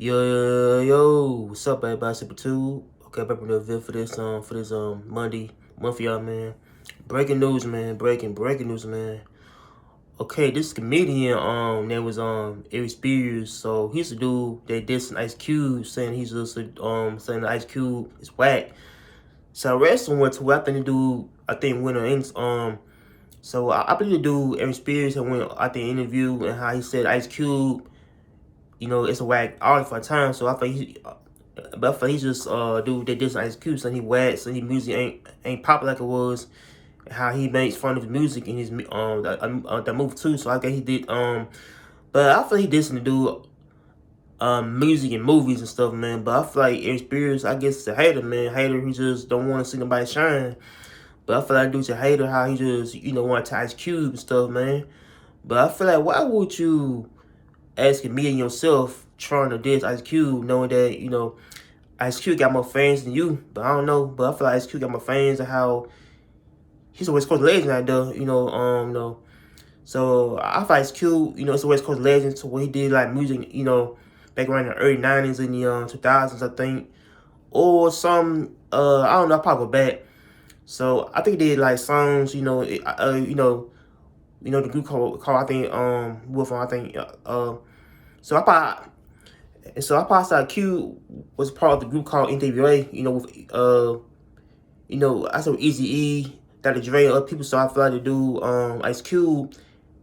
Yo, what's up, everybody? Super Two. Okay, back with another video for this Monday, month for y'all, man. Breaking news, man. Breaking news, man. Okay, this comedian name was Aries Spears. So he's a dude that did some Ice Cube, saying he's just saying the Ice Cube is whack. So I read somewhere to I think the dude went on so I believe the dude Aries Spears had went I think interview and how he said Ice Cube, it's a whack artist for a time. So I think but I feel he's just dude that did some Ice Cube, so he whack, so his music ain't popular like it was. How he makes fun of his music in his that move too. So I guess he did but I feel he did something to do music and movies and stuff, man. But I feel like Aries Spears, I guess, is a hater, man. Hater who just don't want to see nobody shine. But I feel like dude's a hater, how he just want to Ice Cube and stuff, man. But I feel like why would you asking me and yourself trying to diss Ice Cube, knowing that, Ice Cube got more fans than you, but I don't know. But I feel like Ice Cube got more fans and how he's a West Coast legend out there, So I feel Ice Cube, it's a West Coast legend to what he did like music, back around the early 90s and the 2000s, I think. Or some, I don't know, I probably go back. So I think he did like songs, the group called I think Wolf, I think so I probably saw Q was part of the group called NWA, I saw Eazy-E, Dr. Dre, and other people. So I feel like to do Ice Cube.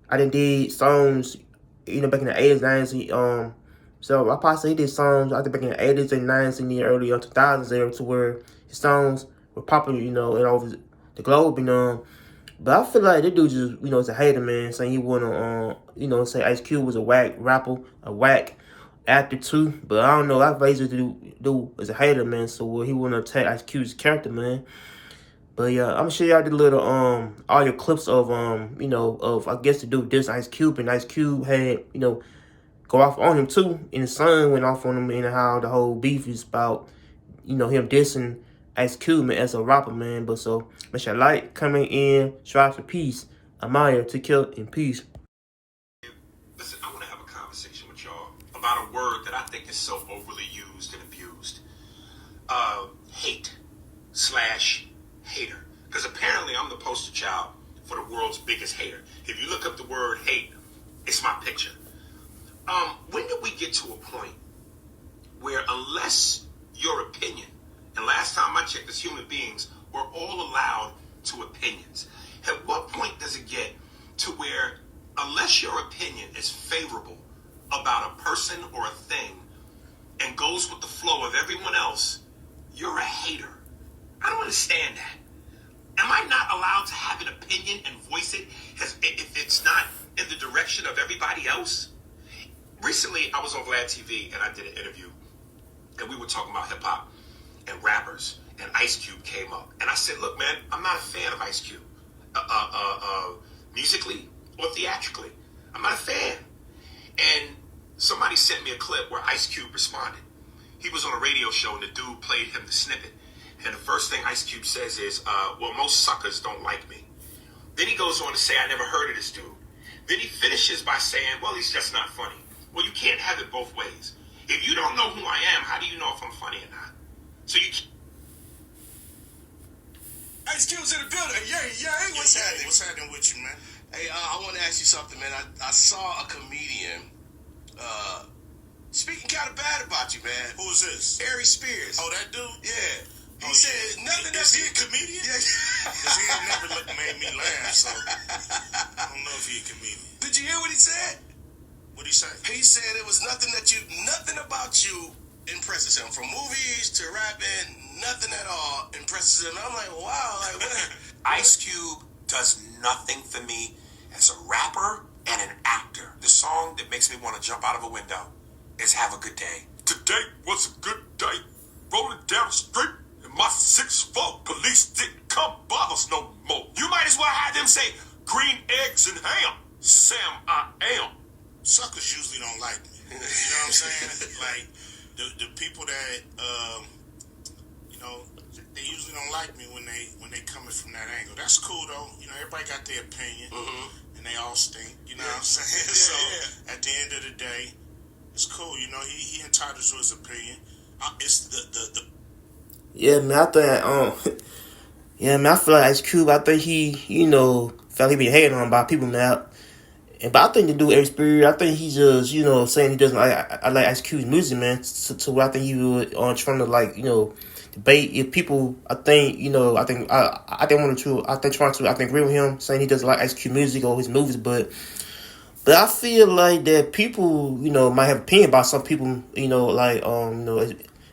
I did songs, back in the 80s, 90s. So I probably say he did songs, I think back in the 80s and 90s and the early 2000s era to where his songs were popular, and over the globe, But I feel like this dude just, is a hater, man, saying he wanna, say Ice Cube was a whack rapper, a whack actor too. But I don't know. I feel like this dude is a hater, man. So he wanna attack Ice Cube's character, man. But yeah, I'm sure y'all did a little audio clips of of I guess the dude this Ice Cube, and Ice Cube had go off on him too, and the son went off on him, and how the whole beef is about him dissing Ice Cube, man, as a rapper, man. But so make sure you like, comment in, strive for peace. I'm out here to kill in peace. Listen, I want to have a conversation with y'all about a word that I think is so overly used and abused. Hate/hater. Because apparently I'm the poster child for the world's biggest hater. If you look up the word hate, it's my picture. When did we get to a point where unless your opinion, and last time I checked as human beings, we're all allowed to opinions. At what point does it get to where unless your opinion is favorable about a person or a thing and goes with the flow of everyone else, you're a hater? I don't understand that. Am I not allowed to have an opinion and voice it if it's not in the direction of everybody else? Recently, I was on Vlad TV and I did an interview, and we were talking about hip hop and rappers, and Ice Cube came up. And I said, look, man, I'm not a fan of Ice Cube, musically or theatrically. I'm not a fan. And somebody sent me a clip where Ice Cube responded. He was on a radio show, and the dude played him the snippet. And the first thing Ice Cube says is, well, most suckers don't like me. Then he goes on to say, I never heard of this dude. Then he finishes by saying, well, he's just not funny. Well, you can't have it both ways. If you don't know who I am, how do you know if I'm funny or not? So you can't. Ice Cube's in the building. Yeah. What's happening with you, man? Hey, I want to ask you something, man. I saw a comedian speaking kind of bad about you, man. Who is this? Aries Spears. Oh, that dude? Yeah. He said nothing. Is he a comedian? Yeah. Because he ain't never made me laugh, so I don't know if he a comedian. Did you hear what he said? What'd he say? He said it was nothing about you impresses him. From movies to rapping, nothing at all impresses him. I'm like, wow, like what? Ice Cube does nothing for me as a rapper and an actor. The song that makes me want to jump out of a window is Have a Good Day. Today was a good day. Rolling down the street in my 6'4". Police didn't come bother us no more. You might as well have them say, green eggs and ham. Sam, I am. Suckers usually don't like me. You know what I'm saying? Like, the people that, they usually don't like me when they coming from that angle. That's cool, though. Everybody got their opinion, and they all stink. You know what I'm saying? Yeah, At the end of the day, It's cool, you know. He entitled to his opinion. It's the Yeah, man, I think yeah, man, I feel like Ice Cube. I think he, felt he been hated on by people now. But I think the dude Aries, I think he just, saying he doesn't. I like Ice Cube's music, man. To where I think he would trying to debate if people. I think I think one or two. I think trying to agree with him saying he doesn't like Ice Cube music or his movies, but I feel like that people might have opinion about some people.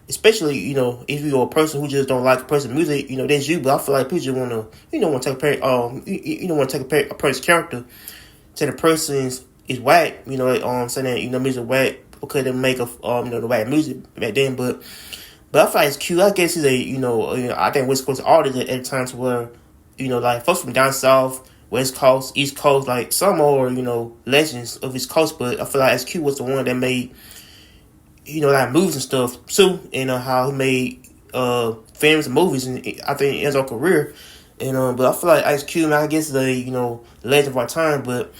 Especially if you're a person who just don't like a person's music, that's you. But I feel like people just want to take a person's character. Say the person is whack, saying that music whack because they make the whack music back then. But I feel like it's cute. I guess he's I think West Coast artist at times where like folks from down south, West Coast, East Coast, like some are legends of East Coast. But I feel like Ice Cube was the one that made like movies and stuff too, and how he made films and movies, and I think it ends our career. And but I feel like Ice Cube, I guess, is a legend of our time. But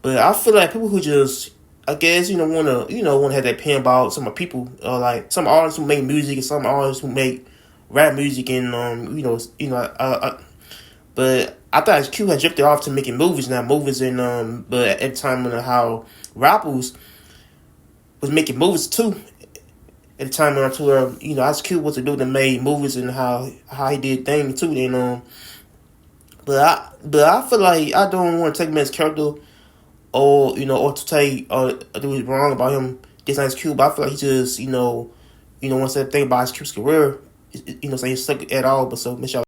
I feel like people who just, I guess, want to have that opinion about some people, like some artists who make music and some artists who make rap music, and but I thought Ice Cube had drifted off to making movies now, and but at the time when how rappers was making movies too. At the time when Ice Cube was the dude that made movies and how he did things too. And but I feel like I don't want to take him as character or to take do it wrong about him. This Ice Cube, but I feel like he just want to say the thing about Ice Cube's career. Saying he suck at all. But so, Michelle.